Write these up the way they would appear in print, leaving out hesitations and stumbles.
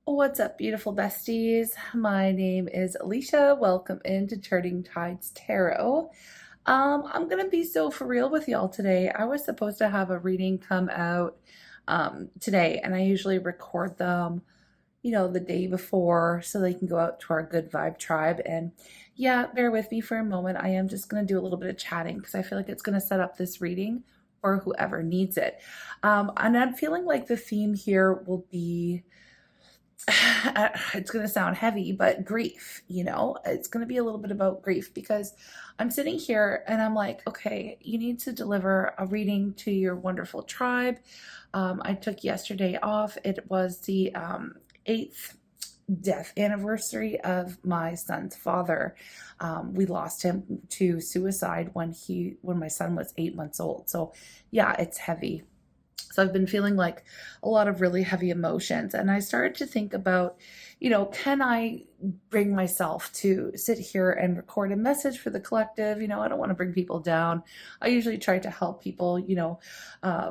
What's up, beautiful besties? My name is Alicia. Welcome into Turning Tides Tarot. I'm gonna be so for real with y'all today. I was supposed to have a reading come out today, and I usually record them, the day before so they can go out to our good vibe tribe. And yeah, bear with me for a moment. I am just gonna do a little bit of chatting because I feel like it's gonna set up this reading for whoever needs it. And I'm feeling like the theme here will be it's going to sound heavy, but grief, it's going to be a little bit about grief because I'm sitting here and I'm like, okay, you need to deliver a reading to your wonderful tribe. I took yesterday off. It was the 8th death anniversary of my son's father. We lost him to suicide when my son was 8 months old. So yeah, it's heavy. So I've been feeling like a lot of really heavy emotions. And I started to think about, can I bring myself to sit here and record a message for the collective? I don't want to bring people down. I usually try to help people,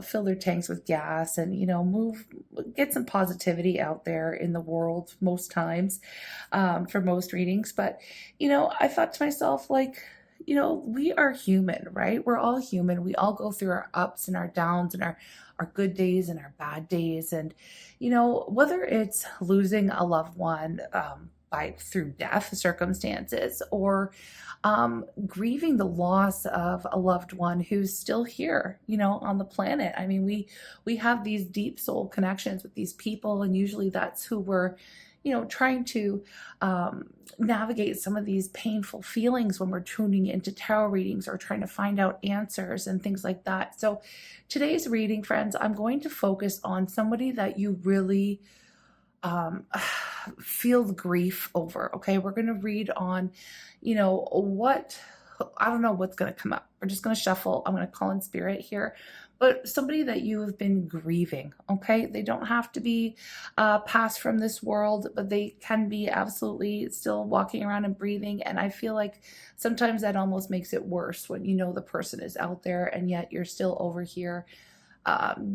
fill their tanks with gas and, get some positivity out there in the world most times for most readings. But, I thought to myself, like, we are human, right? We're all human. We all go through our ups and our downs and our good days and our bad days. And, whether it's losing a loved one through death circumstances or grieving the loss of a loved one who's still here, on the planet. I mean, we have these deep soul connections with these people, and usually that's who we're trying to navigate some of these painful feelings when we're tuning into tarot readings or trying to find out answers and things like that. So today's reading, friends, I'm going to focus on somebody that you really feel the grief over. Okay, we're going to read on, what, I don't know what's going to come up. We're just going to shuffle. I'm going to call in spirit here, but somebody that you have been grieving. Okay, they don't have to be passed from this world, but they can be absolutely still walking around and breathing. And I feel like sometimes that almost makes it worse when the person is out there and yet you're still over here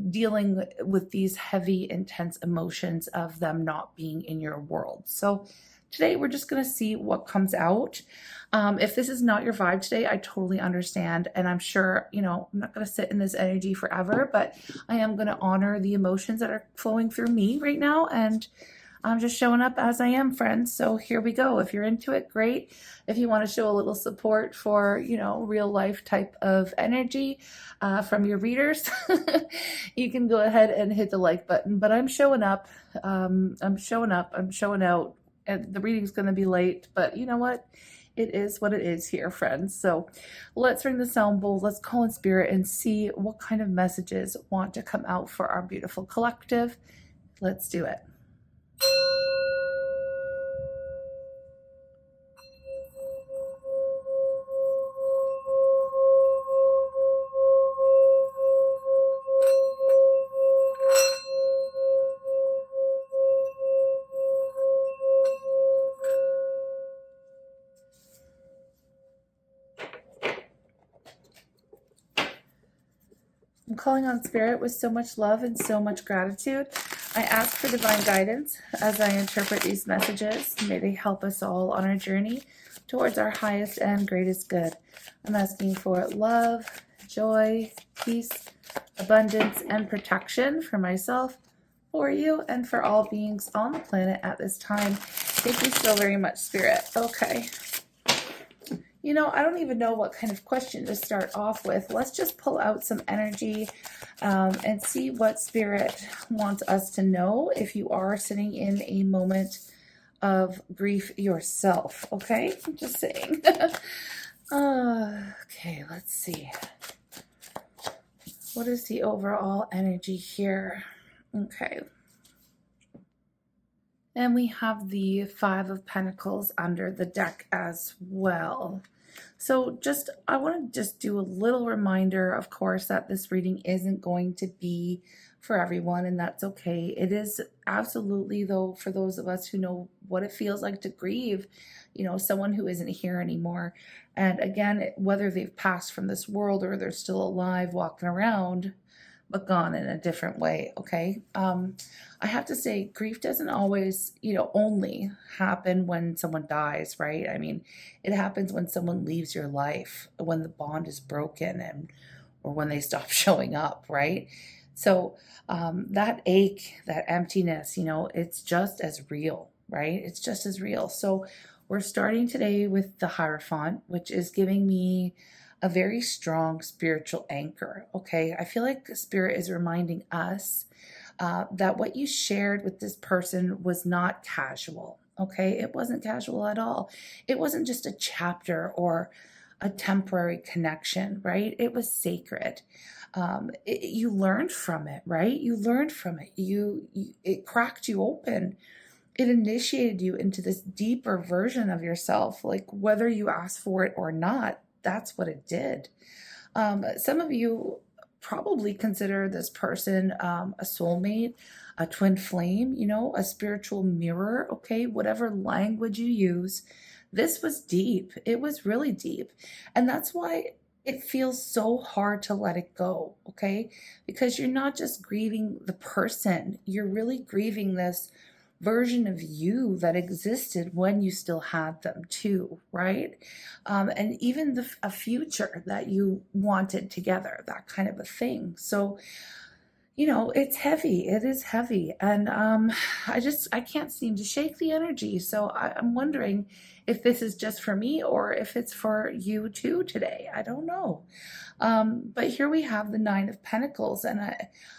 dealing with these heavy, intense emotions of them not being in your world. So today we're just going to see what comes out. If this is not your vibe today, I totally understand. And I'm sure, I'm not going to sit in this energy forever, but I am going to honor the emotions that are flowing through me right now. And I'm just showing up as I am, friends. So here we go. If you're into it, great. If you want to show a little support for, real life type of energy from your readers, you can go ahead and hit the like button. But I'm showing up. I'm showing up. I'm showing out. And the reading's going to be late, but you know what? It is what it is here, friends. So let's ring the sound bowl. Let's call in spirit and see what kind of messages want to come out for our beautiful collective. Let's do it. I'm calling on spirit with so much love and so much gratitude. I ask for divine guidance as I interpret these messages. May they help us all on our journey towards our highest and greatest good. I'm asking for love, joy, peace, abundance, and protection for myself, for you, and for all beings on the planet at this time. Thank you so very much, Spirit. Okay. I don't even know what kind of question to start off with. Let's just pull out some energy and see what Spirit wants us to know if you are sitting in a moment of grief yourself. Okay, I'm just saying. Okay, let's see. What is the overall energy here? Okay. And we have the 5 of Pentacles under the deck as well. So I want to just do a little reminder, of course, that this reading isn't going to be for everyone, and that's okay. It is absolutely, though, for those of us who know what it feels like to grieve, someone who isn't here anymore. And again, whether they've passed from this world or they're still alive walking around, but gone in a different way. Okay. I have to say, grief doesn't always, only happen when someone dies, right? I mean, it happens when someone leaves your life, when the bond is broken, or when they stop showing up, right? So that ache, that emptiness, it's just as real, right? It's just as real. So we're starting today with the Hierophant, which is giving me a very strong spiritual anchor. Okay. I feel like Spirit is reminding us that what you shared with this person was not casual. Okay. It wasn't casual at all. It wasn't just a chapter or a temporary connection, right? It was sacred. You learned from it, right? You learned from it. It cracked you open. It initiated you into this deeper version of yourself, like whether you asked for it or not. That's what it did. Some of you probably consider this person a soulmate, a twin flame, a spiritual mirror, okay? Whatever language you use, this was deep. It was really deep. And that's why it feels so hard to let it go, okay? Because you're not just grieving the person, you're really grieving this version of you that existed when you still had them too, right? And even a future that you wanted together, that kind of a thing. So, it's heavy. It is heavy. And I can't seem to shake the energy. So I'm wondering if this is just for me or if it's for you too today. I don't know. But here we have the Nine of Pentacles, and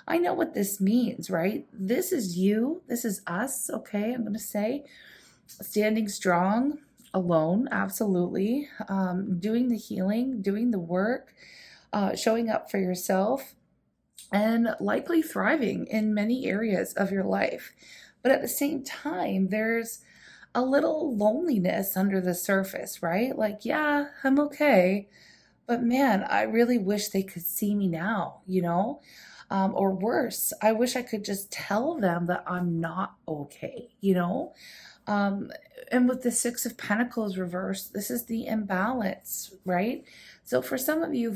I know what this means, right? This is you. This is us, okay? I'm going to say standing strong, alone, absolutely. Doing the healing, doing the work, showing up for yourself, and likely thriving in many areas of your life. But at the same time, there's a little loneliness under the surface, right? Like, yeah, I'm okay, but man, I really wish they could see me now, or worse, I wish I could just tell them that I'm not okay. And with the Six of Pentacles reversed, this is the imbalance, right? So for some of you,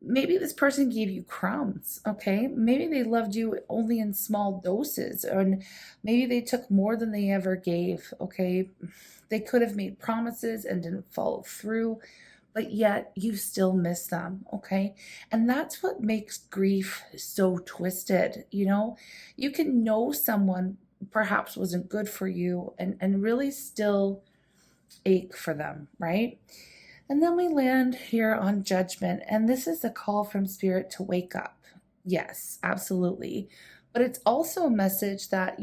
maybe this person gave you crumbs, okay? Maybe they loved you only in small doses, and maybe they took more than they ever gave, okay? They could have made promises and didn't follow through, but yet you still miss them, okay? And that's what makes grief so twisted, You can know someone perhaps wasn't good for you and really still ache for them, right? And then we land here on Judgment, and this is a call from Spirit to wake up. Yes, absolutely. But it's also a message that,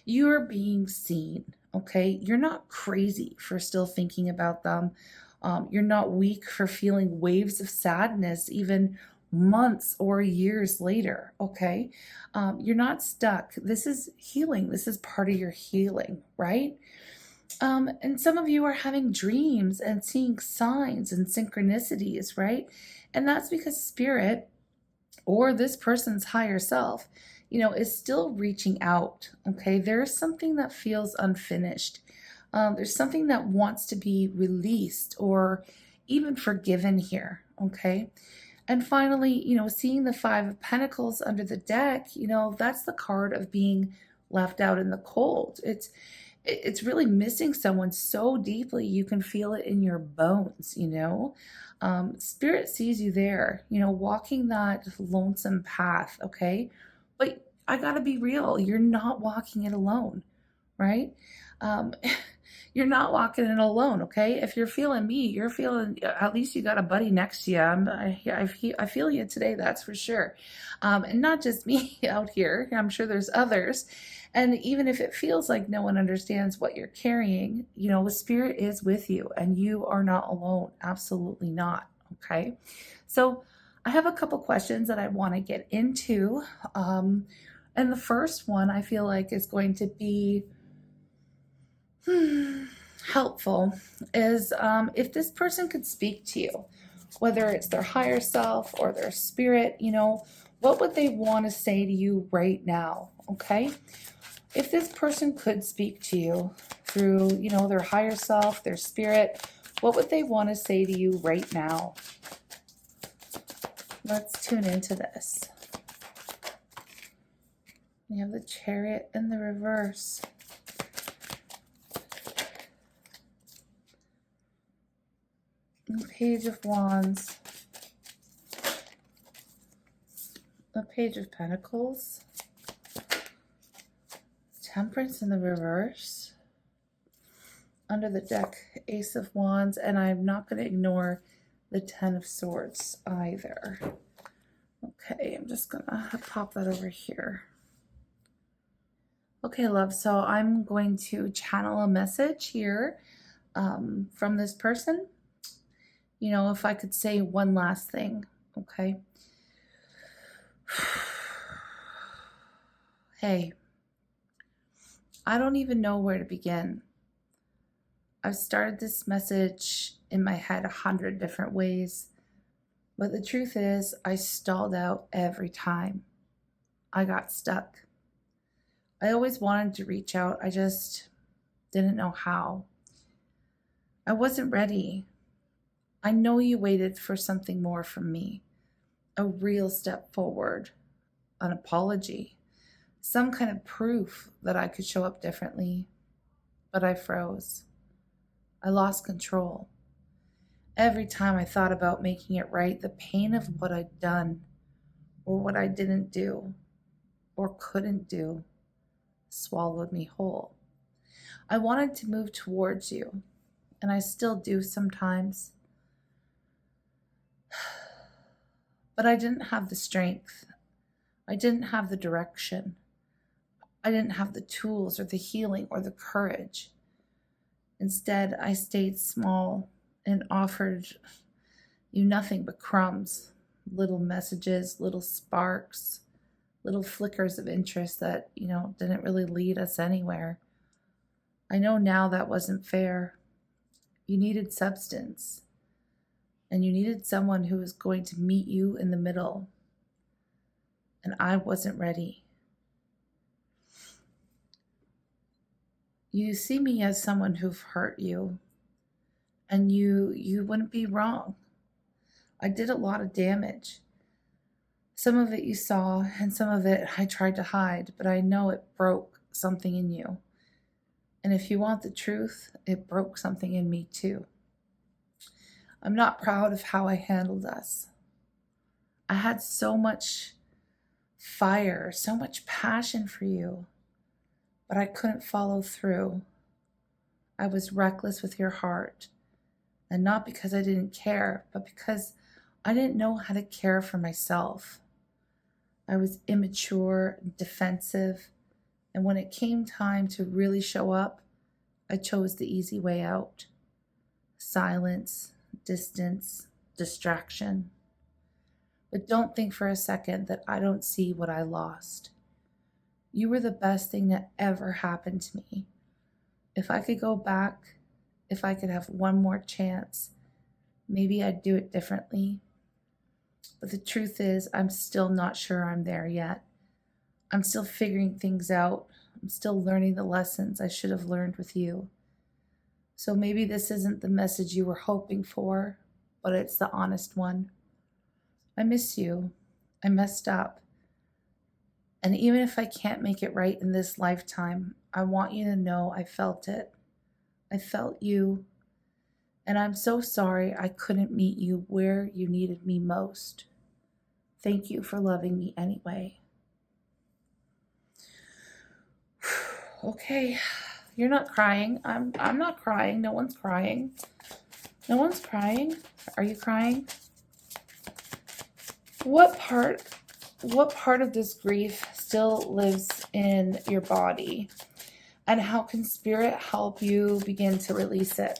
you're being seen, okay? You're not crazy for still thinking about them. You're not weak for feeling waves of sadness, even months or years later, okay? You're not stuck. This is healing. This is part of your healing, right? And some of you are having dreams and seeing signs and synchronicities, right? And that's because Spirit or this person's higher self, is still reaching out, okay? There's something that feels unfinished. There's something that wants to be released or even forgiven here, okay? And finally, seeing the Five of Pentacles under the deck, that's the card of being left out in the cold. It's really missing someone so deeply you can feel it in your bones, Spirit sees you there, walking that lonesome path, okay? But I gotta be real, you're not walking it alone, right? You're not walking it alone, okay? If you're feeling me, you're feeling, at least you got a buddy next to you. I feel you today, that's for sure. And not just me out here, I'm sure there's others. And even if it feels like no one understands what you're carrying, Spirit is with you and you are not alone. Absolutely not, okay? So I have a couple questions that I want to get into. And the first one I feel like is going to be helpful is if this person could speak to you, whether it's their higher self or their spirit, what would they want to say to you right now, okay? If this person could speak to you through, their higher self, their spirit, what would they want to say to you right now? Let's tune into this. We have the Chariot in the reverse. The Page of Wands. The Page of Pentacles. Temperance in the reverse. Under the deck, Ace of Wands. And I'm not going to ignore the Ten of Swords either. Okay, I'm just going to pop that over here. Okay, love, so I'm going to channel a message here from this person. You know, if I could say one last thing, okay? Hey, I don't even know where to begin. I've started this message in my head 100 different ways, but the truth is I stalled out every time. I got stuck. I always wanted to reach out. I just didn't know how. I wasn't ready. I know you waited for something more from me. A real step forward, an apology, some kind of proof that I could show up differently. But I froze. I lost control. Every time I thought about making it right, the pain of what I'd done or what I didn't do or couldn't do swallowed me whole. I wanted to move towards you, and I still do sometimes. But I didn't have the strength. I didn't have the direction. I didn't have the tools or the healing or the courage. Instead, I stayed small and offered you nothing but crumbs, little messages, little sparks, little flickers of interest that, didn't really lead us anywhere. I know now that wasn't fair. You needed substance, and you needed someone who was going to meet you in the middle, and I wasn't ready. You see me as someone who've hurt you, and you wouldn't be wrong. I did a lot of damage. Some of it you saw, and some of it I tried to hide, but I know it broke something in you. And if you want the truth, it broke something in me too. I'm not proud of how I handled us. I had so much fire, so much passion for you, but I couldn't follow through. I was reckless with your heart, and not because I didn't care, but because I didn't know how to care for myself. I was immature, defensive, and when it came time to really show up, I chose the easy way out. Silence, distance, distraction. But don't think for a second that I don't see what I lost. You were the best thing that ever happened to me. If I could go back, if I could have one more chance, maybe I'd do it differently. But the truth is, I'm still not sure I'm there yet. I'm still figuring things out. I'm still learning the lessons I should have learned with you. So maybe this isn't the message you were hoping for, but it's the honest one. I miss you. I messed up. And even if I can't make it right in this lifetime, I want you to know I felt it. I felt you. And I'm so sorry I couldn't meet you where you needed me most. Thank you for loving me anyway. Okay, you're not crying. I'm not crying. No one's crying. No one's crying. Are you crying? What part of this grief still lives in your body? And how can spirit help you begin to release it?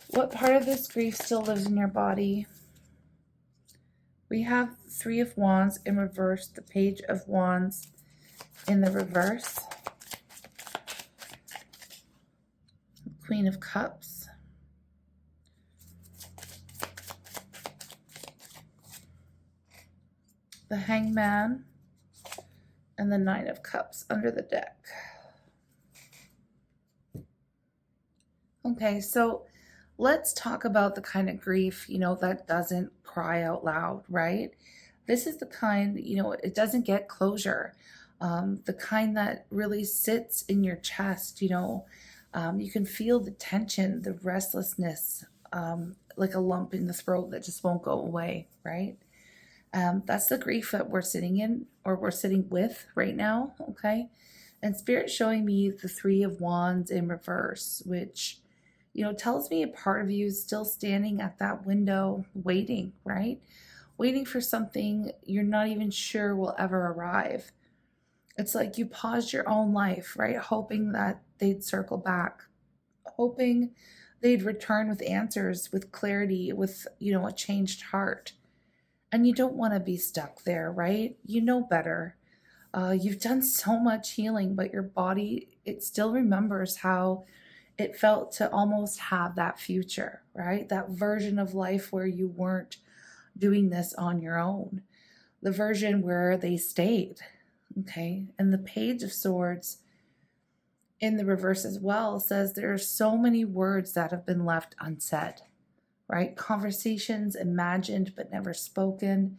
What part of this grief still lives in your body? We have Three of Wands in reverse, the Page of Wands in the reverse, Queen of Cups, the Hangman, and the Nine of Cups under the deck. Okay, so Let's talk about the kind of grief, that doesn't cry out loud, right? This is the kind, it doesn't get closure. The kind that really sits in your chest, you can feel the tension, the restlessness, like a lump in the throat that just won't go away, right? That's the grief that we're sitting in, or we're sitting with right now, okay? And Spirit showing me the Three of Wands in reverse, which, tells me a part of you is still standing at that window waiting, right? Waiting for something you're not even sure will ever arrive. It's like you paused your own life, right? Hoping that they'd circle back, hoping they'd return with answers, with clarity, with, a changed heart. And you don't want to be stuck there, right? You know better. You've done so much healing, but your body, it still remembers how it felt to almost have that future, right? That version of life where you weren't doing this on your own, the version where they stayed, okay? And the Page of Swords in the reverse as well says there are so many words that have been left unsaid, right? Conversations imagined but never spoken.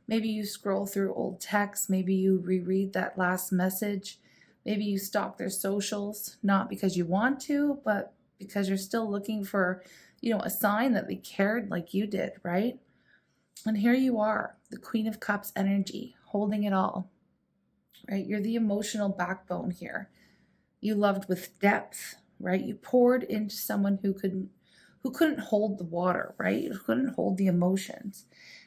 Maybe you scroll through old texts. Maybe you reread that last message. Maybe you stalk their socials, not because you want to, but because you're still looking for, a sign that they cared like you did, right? And here you are, the Queen of Cups energy, holding it all, right? You're the emotional backbone here. You loved with depth, right? You poured into someone who couldn't hold the water, right? Who couldn't hold the emotions.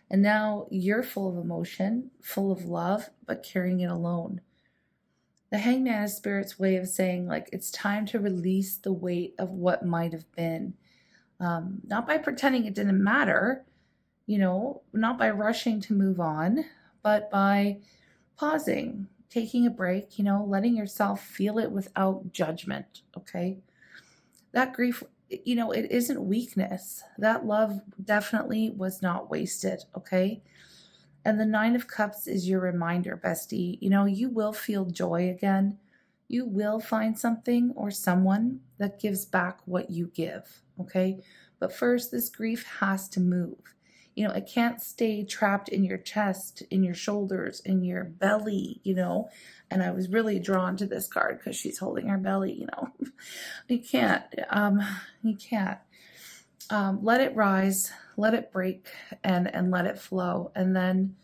And now you're full of emotion, full of love, but carrying it alone. The Hangman is Spirit's way of saying, like, it's time to release the weight of what might have been. Not by pretending it didn't matter, not by rushing to move on, but by pausing, taking a break, letting yourself feel it without judgment, okay? That grief, it isn't weakness. That love definitely was not wasted, okay? And the Nine of Cups is your reminder, bestie. You will feel joy again. You will find something or someone that gives back what you give, okay? But first, this grief has to move. It can't stay trapped in your chest, in your shoulders, in your belly, And I was really drawn to this card because she's holding her belly, You can't, you can't. Let it rise, let it break, and let it flow. And then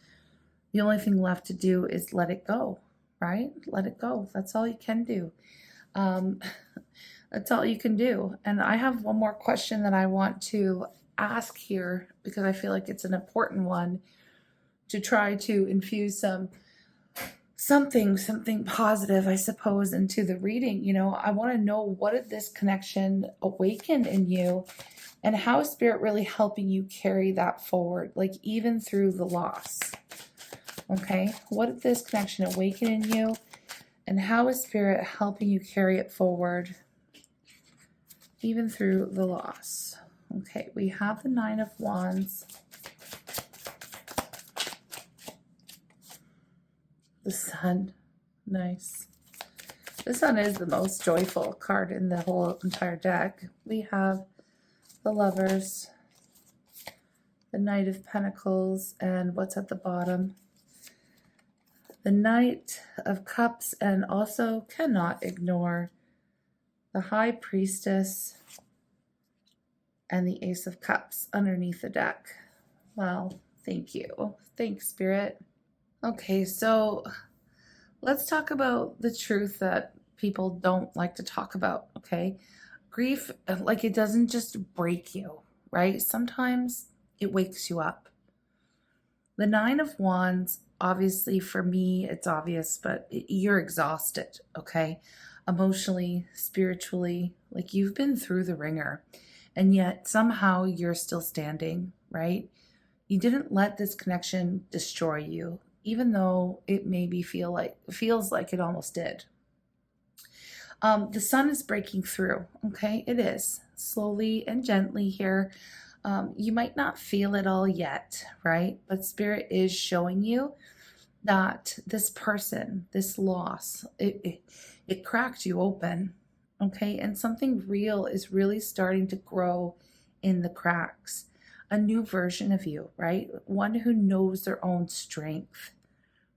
the only thing left to do is let it go, right? Let it go. That's all you can do. That's all you can do. And I have one more question that I want to ask here because I feel like it's an important one to try to infuse something positive, I suppose, into the reading. I want to know, what did this connection awaken in you, and how is Spirit really helping you carry that forward, like even through the loss? Okay, what did this connection awaken in you, and how is Spirit helping you carry it forward even through the loss? Okay, we have the Nine of Wands, the Sun. Nice. The Sun is the most joyful card in the whole entire deck. We have the Lovers, the Knight of Pentacles, and what's at the bottom? The Knight of Cups, and also cannot ignore the High Priestess and the Ace of Cups underneath the deck. Well, thank you. Thanks, Spirit. Okay, so let's talk about the truth that people don't like to talk about, okay? Grief, like, it doesn't just break you, right? Sometimes it wakes you up. The Nine of Wands, obviously for me, it's obvious, but you're exhausted, okay? Emotionally, spiritually, like you've been through the ringer, and yet somehow you're still standing, right? You didn't let this connection destroy you, even though it maybe feels like it almost did. The Sun is breaking through, okay? It is, slowly and gently here. You might not feel it all yet, right? But Spirit is showing you that this person, this loss, it cracked you open, okay? And something real is really starting to grow in the cracks. A new version of you, right? One who knows their own strength,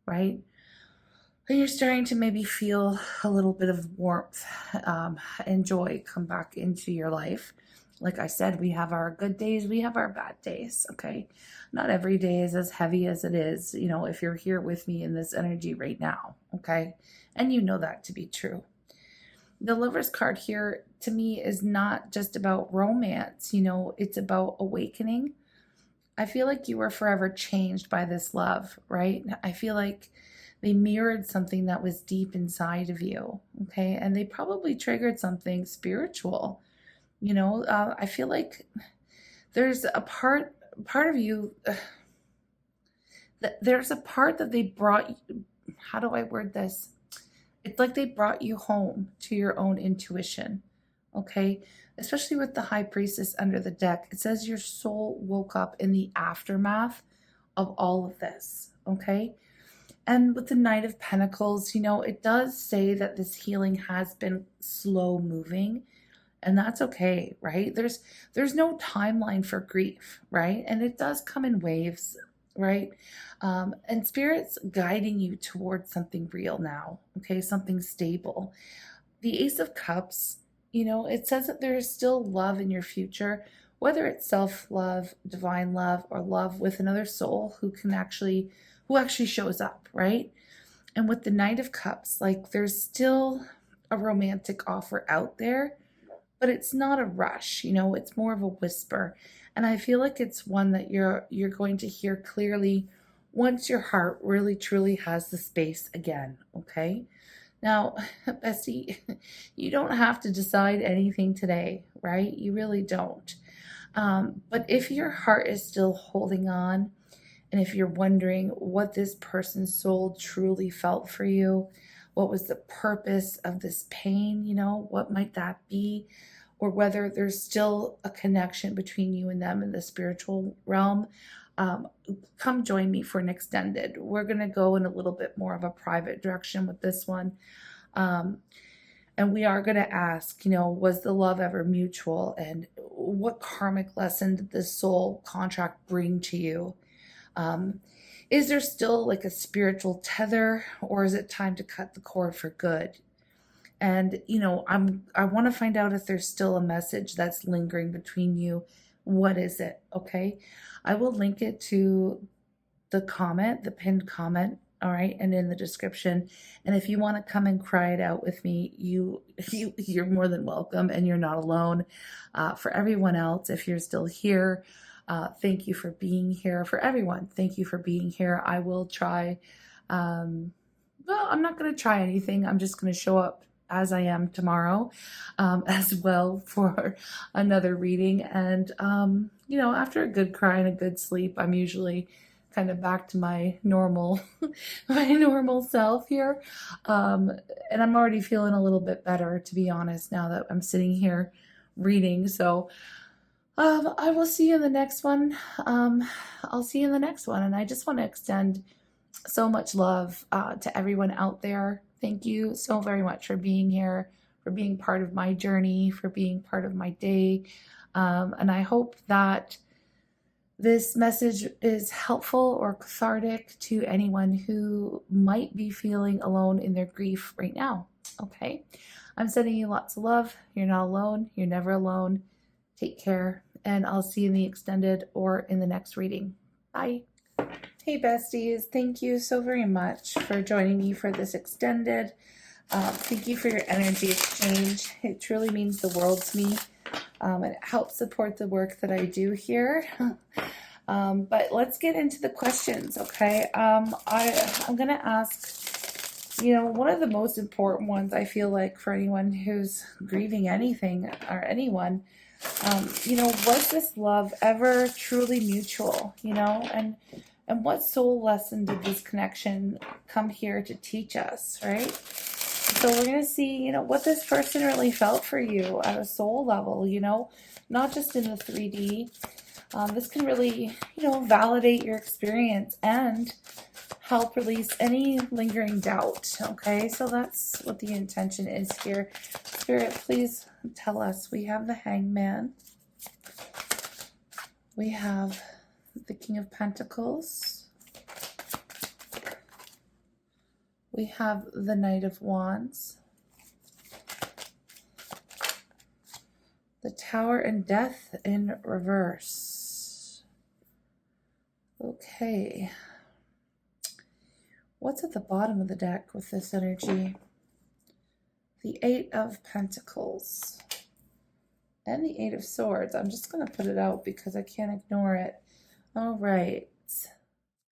right? And you're starting to maybe feel a little bit of warmth and joy come back into your life. Like I said, we have our good days, we have our bad days, okay? Not every day is as heavy as it is, you know, if you're here with me in this energy right now, okay? And you know that to be true. The Lover's card here to me is not just about romance, you know, it's about awakening. I feel like you were forever changed by this love, right? I feel like they mirrored something that was deep inside of you, okay? And they probably triggered something spiritual. You know, I feel like there's a part of you, there's a part that they brought, how do I word this? It's like they brought you home to your own intuition, okay? Especially with the High Priestess under the deck. It says your soul woke up in the aftermath of all of this, okay? And with the Knight of Pentacles, you know, it does say that this healing has been slow moving, and that's okay, right? There's no timeline for grief, right? And it does come in waves, right? And Spirit's guiding you towards something real now, okay? Something stable. The Ace of Cups, you know, it says that there is still love in your future, whether it's self-love, divine love, or love with another soul who actually shows up, right? And with the Knight of Cups, like there's still a romantic offer out there, but it's not a rush, you know, it's more of a whisper. And I feel like it's one that you're going to hear clearly once your heart really truly has the space again, okay? Now, Bessie, you don't have to decide anything today, right? You really don't. But if your heart is still holding on, and if you're wondering what this person's soul truly felt for you, what was the purpose of this pain, you know, what might that be? Or whether there's still a connection between you and them in the spiritual realm, come join me for an extended. We're going to go in a little bit more of a private direction with this one. And we are going to ask, you know, was the love ever mutual? And what karmic lesson did this soul contract bring to you? Is there still like a spiritual tether, or is it time to cut the cord for good? And, you know, I want to find out if there's still a message that's lingering between you. What is it? Okay. I will link it to the comment, the pinned comment. All right. And in the description. And if you want to come and cry it out with me, you're more than welcome, and you're not alone. For everyone else, if you're still here, thank you for being here. For everyone, thank you for being here. I will try. Well, I'm not going to try anything. I'm just going to show up as I am tomorrow, as well for another reading. And, you know, after a good cry and a good sleep, I'm usually kind of back to my normal, my normal self here. And I'm already feeling a little bit better, to be honest, now that I'm sitting here reading. So, I will see you in the next one. I'll see you in the next one. And I just want to extend so much love to everyone out there. Thank you so very much for being here, for being part of my journey, for being part of my day. And I hope that this message is helpful or cathartic to anyone who might be feeling alone in their grief right now. Okay. I'm sending you lots of love. You're not alone. You're never alone. Take care. And I'll see you in the extended or in the next reading. Bye. Hey besties, thank you so very much for joining me for this extended. Thank you for your energy exchange. It truly means the world to me. It helps support the work that I do here. But let's get into the questions, okay? I'm going to ask, you know, one of the most important ones I feel like for anyone who's grieving anything or anyone, you know, was this love ever truly mutual, you know, and what soul lesson did this connection come here to teach us, right? So we're going to see, you know, what this person really felt for you at a soul level, you know, not just in the 3D. This can really, you know, validate your experience and help release any lingering doubt, okay? So that's what the intention is here. Spirit, please tell us. We have the Hangman. We have the King of Pentacles. We have the Knight of Wands. The Tower and Death in reverse. Okay. What's at the bottom of the deck with this energy? The Eight of Pentacles. And the Eight of Swords. I'm just going to put it out because I can't ignore it. All right.